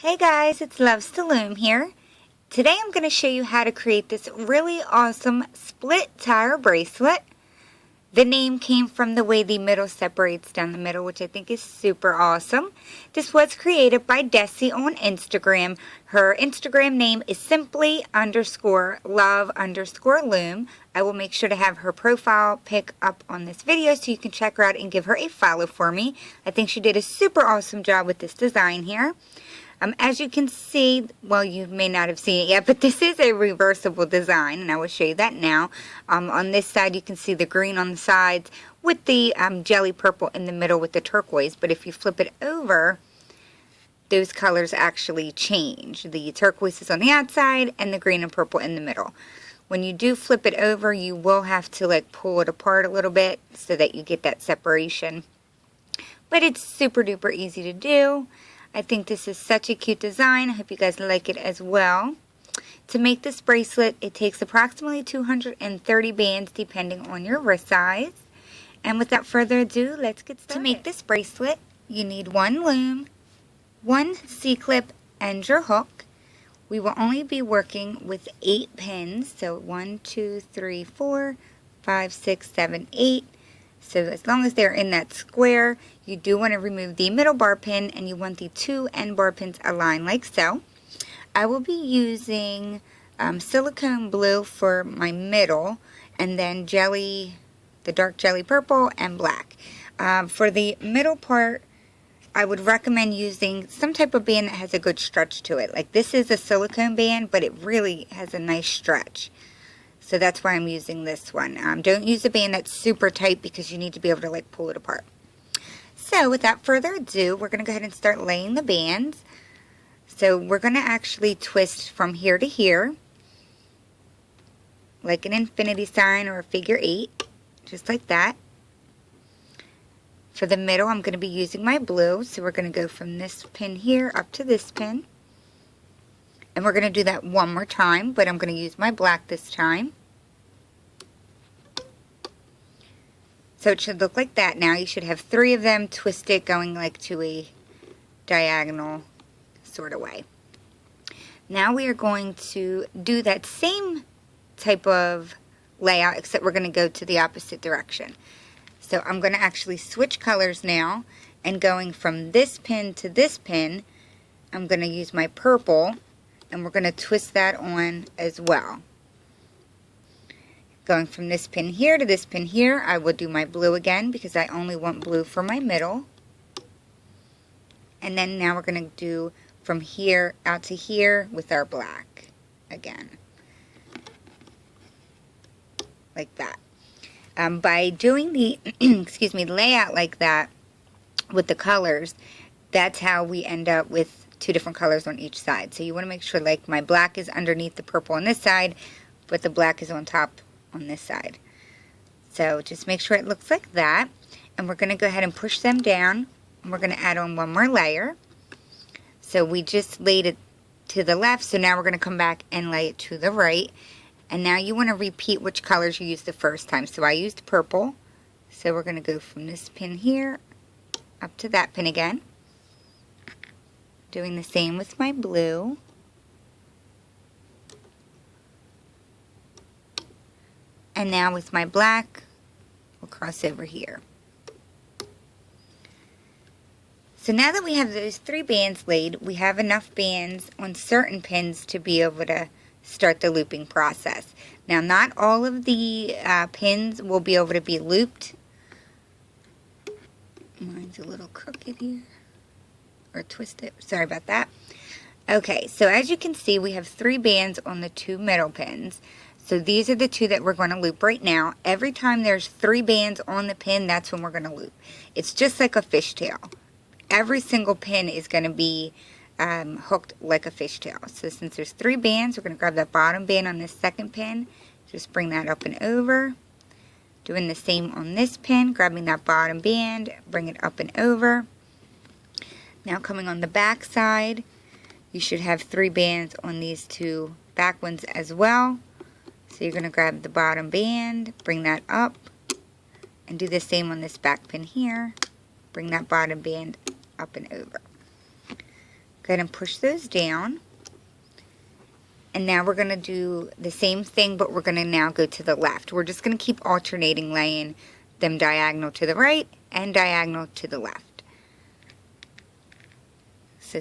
Hey guys, it's Loves to Loom here. Today I'm going to show you how to create this really awesome split tire bracelet. The name came from the way the middle separates down the middle, which I think is super awesome. This was created by Desi on Instagram. Her Instagram name is simply_love_loom. I will make sure to have her profile pic up on this video so you can check her out and give her a follow for me. I think she did a super awesome job with this design here. As you can see, well, you may not have seen it yet, but this is a reversible design, and I will show you that now. On this side, you can see the green on the sides with the jelly purple in the middle with the turquoise, but if you flip it over, those colors actually change. The turquoise is on the outside and the green and purple in the middle. When you do flip it over, you will have to pull it apart a little bit so that you get that separation. But it's super duper easy to do. I think this is such a cute design. I hope you guys like it as well. To make this bracelet, it takes approximately 230 bands depending on your wrist size. And without further ado, let's get started. To make this bracelet, you need one loom, one C-clip, and your hook. We will only be working with 8 pins. So 1, 2, 3, 4, 5, 6, 7, 8. So as long as they're in that square, you do want to remove the middle bar pin and you want the 2 end bar pins aligned like so. I will be using silicone blue for my middle and then jelly, the dark jelly purple and black. For the middle part, I would recommend using some type of band that has a good stretch to it. Like this is a silicone band, but it really has a nice stretch. So that's why I'm using this one. Don't use a band that's super tight because you need to be able to pull it apart. So without further ado, we're going to go ahead and start laying the bands. So we're going to actually twist from here to here, like an infinity sign or a figure 8, just like that. For the middle, I'm going to be using my blue. So we're going to go from this pin here up to this pin. And we're going to do that one more time, but I'm going to use my black this time. So it should look like that now. You should have 3 of them twisted going to a diagonal sort of way. Now we are going to do that same type of layout, except we're going to go to the opposite direction. So I'm going to actually switch colors now, and going from this pin to this pin, I'm going to use my purple, and we're going to twist that on as well. Going from this pin here to this pin here, I will do my blue again because I only want blue for my middle. And then now we're going to do from here out to here with our black again. Like that. By doing the excuse me, layout like that with the colors, that's how we end up with 2 different colors on each side. So you want to make sure my black is underneath the purple on this side, but the black is on top on this side. So just make sure it looks like that, and we're going to go ahead and push them down, and we're going to add on one more layer. So we just laid it to the left, so now we're going to come back and lay it to the right. And now you want to repeat which colors you used the first time. So I used purple, so we're going to go from this pin here up to that pin again. Doing the same with my blue. And now with my black, we'll cross over here. So now that we have those 3 bands laid, we have enough bands on certain pins to be able to start the looping process. Now not all of the pins will be able to be looped. Mine's a little crooked here. Or twisted. Sorry about that. Okay, so as you can see, we have 3 bands on the 2 middle pins. So these are the 2 that we're going to loop right now. Every time there's 3 bands on the pin, that's when we're going to loop. It's just like a fishtail. Every single pin is going to be hooked like a fishtail. So since there's 3 bands, we're going to grab that bottom band on this second pin. Just bring that up and over. Doing the same on this pin, grabbing that bottom band, bring it up and over. Now coming on the back side, you should have 3 bands on these 2 back ones as well. So you're going to grab the bottom band, bring that up, and do the same on this back pin here. Bring that bottom band up and over. Go ahead and push those down. And now we're going to do the same thing, but we're going to now go to the left. We're just going to keep alternating, laying them diagonal to the right and diagonal to the left. So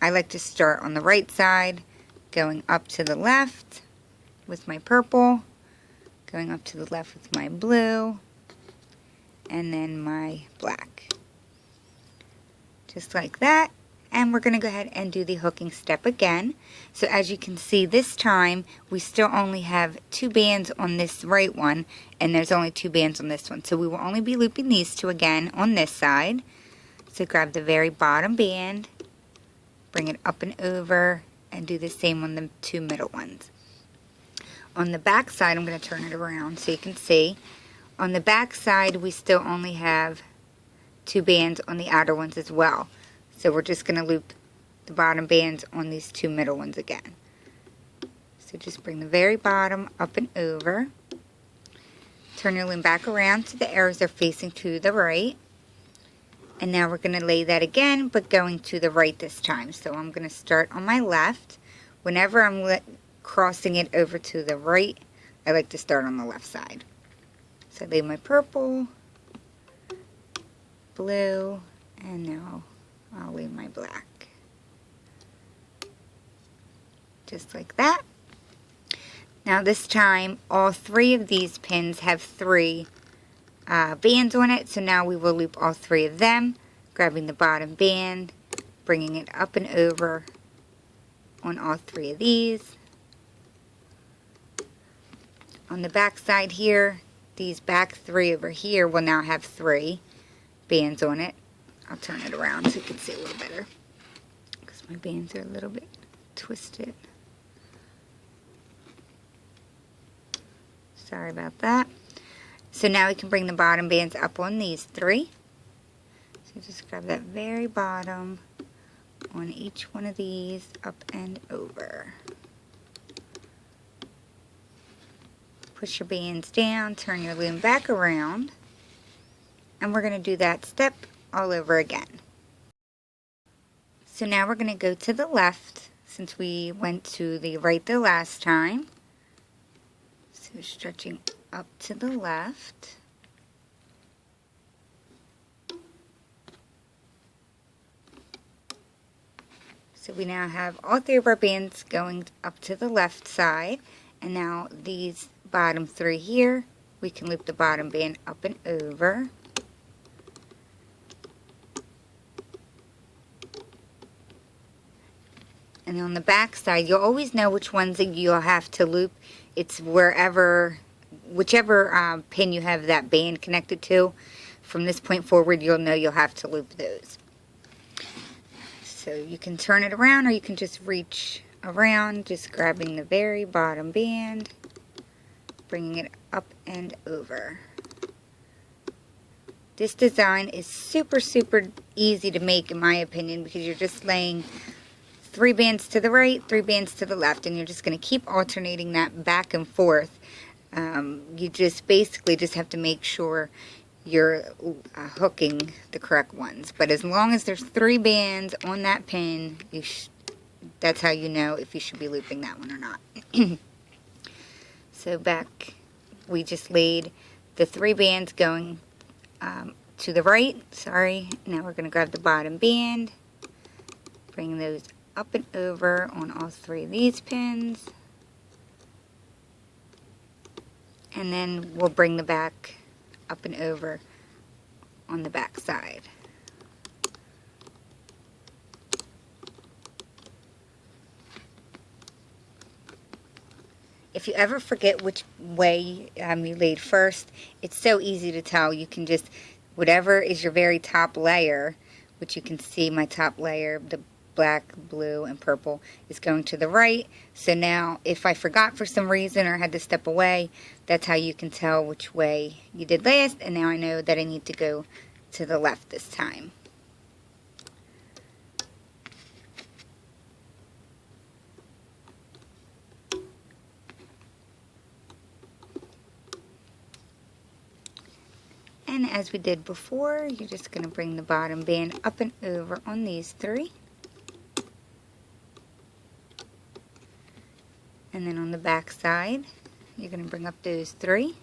I like to start on the right side, going up to the left with my purple, going up to the left with my blue, and then my black. Just like that. And we're going to go ahead and do the hooking step again. So as you can see, this time we still only have 2 bands on this right one, and there's only 2 bands on this one. So we will only be looping these 2 again on this side. So grab the very bottom band, bring it up and over, and do the same on the 2 middle ones. On the back side, I'm going to turn it around so you can see. On the back side, we still only have 2 bands on the outer ones as well. So we're just going to loop the bottom bands on these 2 middle ones again. So just bring the very bottom up and over. Turn your loom back around so the arrows are facing to the right. And now we're going to lay that again, but going to the right this time. So I'm going to start on my left. Whenever I'm crossing it over to the right, I like to start on the left side. So I lay my purple, blue, and now I'll lay my black. Just like that. Now this time, all 3 of these pins have 3 bands on it, so now we will loop all 3 of them, grabbing the bottom band, bringing it up and over on all 3 of these. On the back side here, these back 3 over here will now have 3 bands on it. I'll turn it around so you can see a little better, because my bands are a little bit twisted. Sorry about that. So now we can bring the bottom bands up on these 3. So just grab that very bottom on each one of these, up and over. Push your bands down, turn your loom back around, and we're going to do that step all over again. So now we're going to go to the left since we went to the right the last time. So stretching up to the left. So we now have all 3 of our bands going up to the left side, and now these bottom 3 here, we can loop the bottom band up and over. And on the back side, you'll always know which ones that you'll have to loop. It's whichever pin you have that band connected to. From this point forward, you'll know you'll have to loop those. So you can turn it around, or you can just reach around, just grabbing the very bottom band, bringing it up and over. This design is super easy to make, in my opinion, because you're just laying 3 bands to the right, 3 bands to the left, and you're just going to keep alternating that back and forth. You just basically just have to make sure you're hooking the correct ones. But as long as there's 3 bands on that pin, that's how you know if you should be looping that one or not. So back, we just laid the 3 bands going to the right. Sorry. Now we're going to grab the bottom band, bring those up and over on all 3 of these pins, and then we'll bring the back up and over on the back side. If you ever forget which way you laid first, it's so easy to tell. You can just, whatever is your very top layer, which you can see my top layer, the black, blue, and purple, is going to the right. So now if I forgot for some reason or had to step away, that's how you can tell which way you did last, and now I know that I need to go to the left this time. And as we did before, you're just going to bring the bottom band up and over on these 3. And then on the back side, you're going to bring up those 3.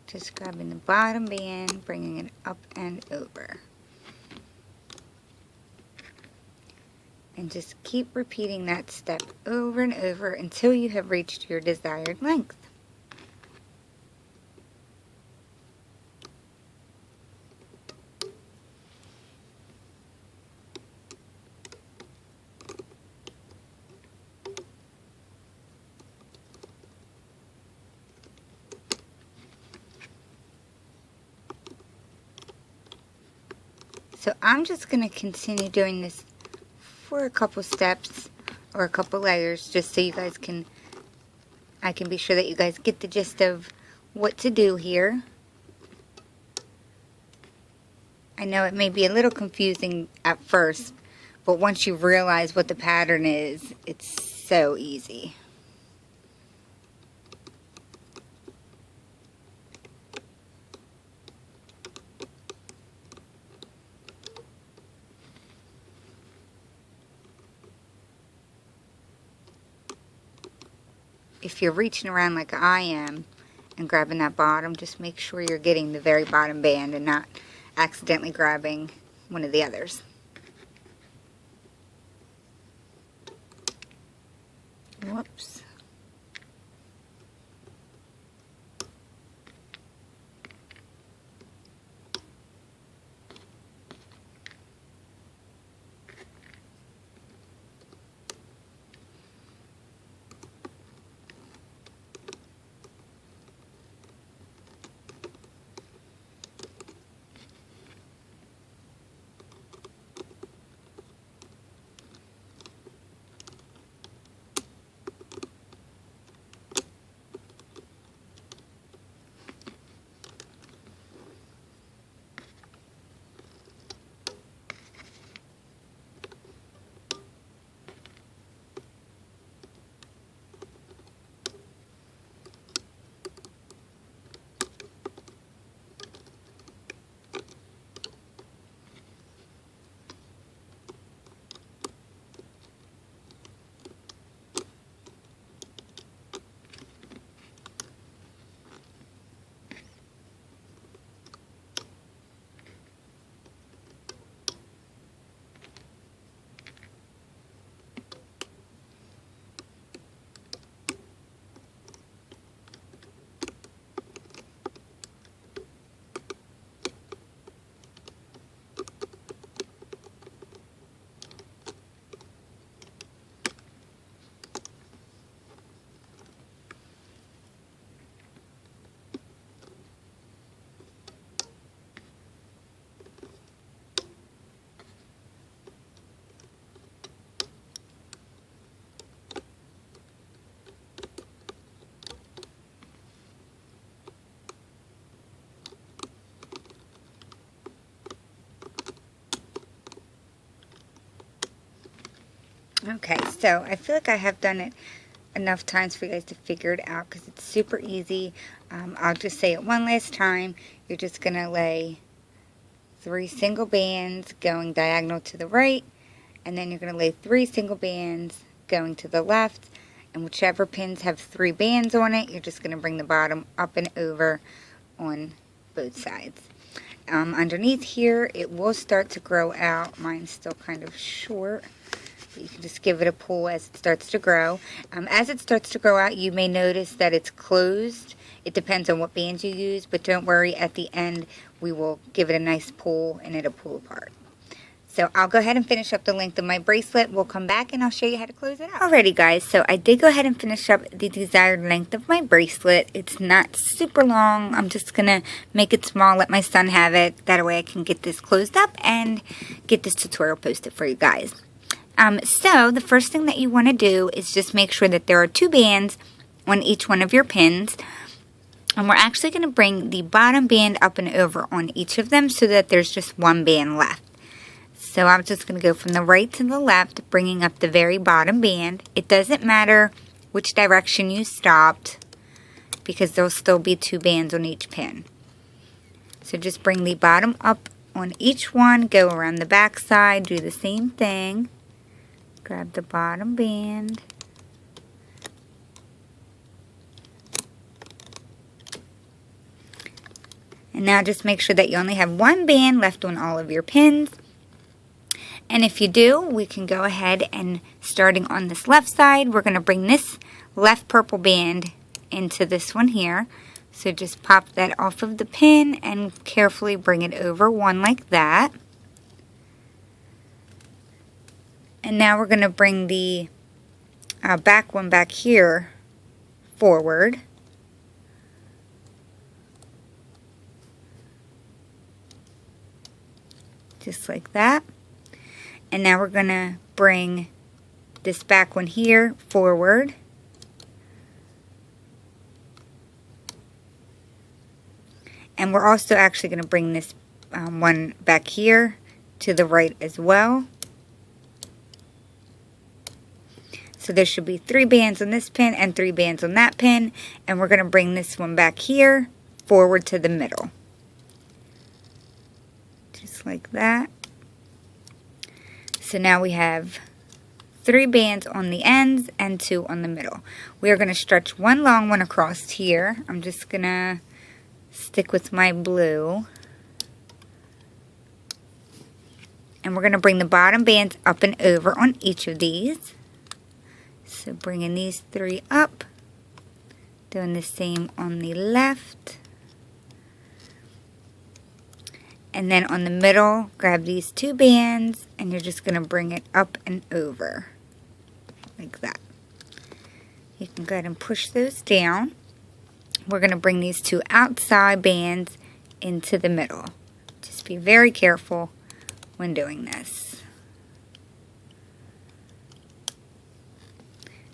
Just grabbing the bottom band, bringing it up and over. And just keep repeating that step over and over until you have reached your desired length. So I'm just going to continue doing this for a couple steps or a couple layers, just so you guys can, I can be sure that you guys get the gist of what to do here. I know it may be a little confusing at first, but once you realize what the pattern is, it's so easy. If you're reaching around like I am and grabbing that bottom, just make sure you're getting the very bottom band and not accidentally grabbing one of the others. Whoops. Okay, so I feel like I have done it enough times for you guys to figure it out because it's super easy. I'll just say it one last time. You're just going to lay 3 single bands going diagonal to the right, and then you're going to lay 3 single bands going to the left, and whichever pins have 3 bands on it, you're just going to bring the bottom up and over on both sides. Underneath here, it will start to grow out. Mine's still kind of short. You can just give it a pull as it starts to grow. As it starts to grow out, you may notice that it's closed. It depends on what bands you use, but don't worry, at the end we will give it a nice pull and it'll pull apart. So I'll go ahead and finish up the length of my bracelet. We'll come back and I'll show you how to close it out. Alrighty guys, so I did go ahead and finish up the desired length of my bracelet. It's not super long. I'm just going to make it small, let my son have it. That way I can get this closed up and get this tutorial posted for you guys. So the first thing that you want to do is just make sure that there are 2 bands on each one of your pins. And we're actually going to bring the bottom band up and over on each of them so that there's just 1 band left. So I'm just going to go from the right to the left, bringing up the very bottom band. It doesn't matter which direction you stopped because there'll still be 2 bands on each pin. So just bring the bottom up on each one, go around the back side, do the same thing. Grab the bottom band. And now just make sure that you only have one band left on all of your pins. And if you do, we can go ahead and starting on this left side, we're going to bring this left purple band into this one here. So just pop that off of the pin and carefully bring it over one like that. And now we're going to bring the back one back here forward. Just like that. And now we're going to bring this back one here forward. And we're also actually going to bring this one back here to the right as well. So there should be 3 bands on this pin and 3 bands on that pin. And we're going to bring this one back here forward to the middle. Just like that. So now we have 3 bands on the ends and 2 on the middle. We are going to stretch one long one across here. I'm just going to stick with my blue. And we're going to bring the bottom bands up and over on each of these. So bringing these 3 up. Doing the same on the left. And then on the middle, grab these 2 bands and you're just going to bring it up and over. Like that. You can go ahead and push those down. We're going to bring these 2 outside bands into the middle. Just be very careful when doing this.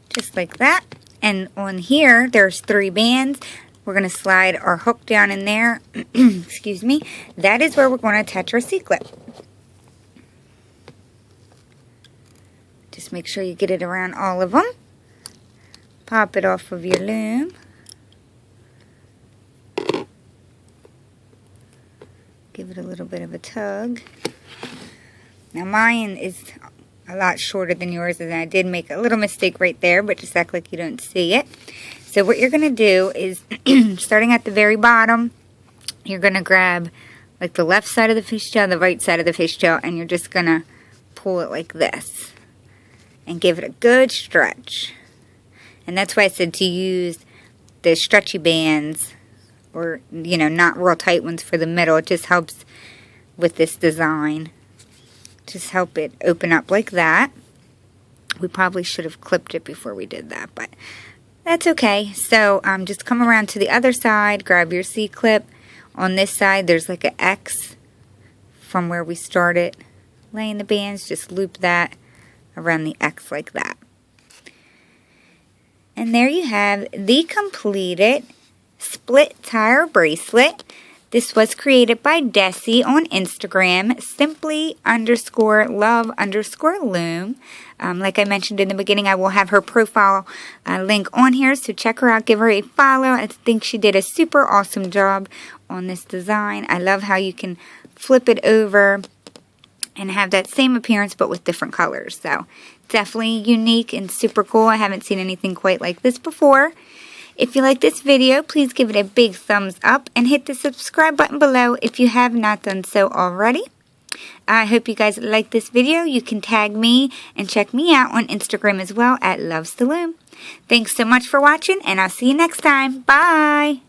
Just like that. And on here, there's 3 bands. We're going to slide our hook down in there. Excuse me. That is where we're going to attach our C-clip. Just make sure you get it around all of them. Pop it off of your loom. Give it a little bit of a tug. Now mine is a lot shorter than yours, and I did make a little mistake right there, but just act like you don't see it. So what you're going to do is, starting at the very bottom, you're going to grab like the left side of the fishtail, the right side of the fishtail, and you're just going to pull it like this. And give it a good stretch. And that's why I said to use the stretchy bands, or, you know, not real tight ones for the middle. It just helps with this design. Just help it open up like that. We probably should have clipped it before we did that, but that's okay. So just come around to the other side, grab your C-clip. On this side, there's like an X from where we started laying the bands. Just loop that around the X like that. And there you have the completed split tire bracelet. This was created by Desi on Instagram, simply_love_loom. Like I mentioned in the beginning, I will have her profile link on here, so check her out, give her a follow. I think she did a super awesome job on this design. I love how you can flip it over and have that same appearance but with different colors. So definitely unique and super cool. I haven't seen anything quite like this before. If you like this video, please give it a big thumbs up and hit the subscribe button below if you have not done so already. I hope you guys like this video. You can tag me and check me out on Instagram as well at Loves to Loom. Thanks so much for watching, and I'll see you next time. Bye!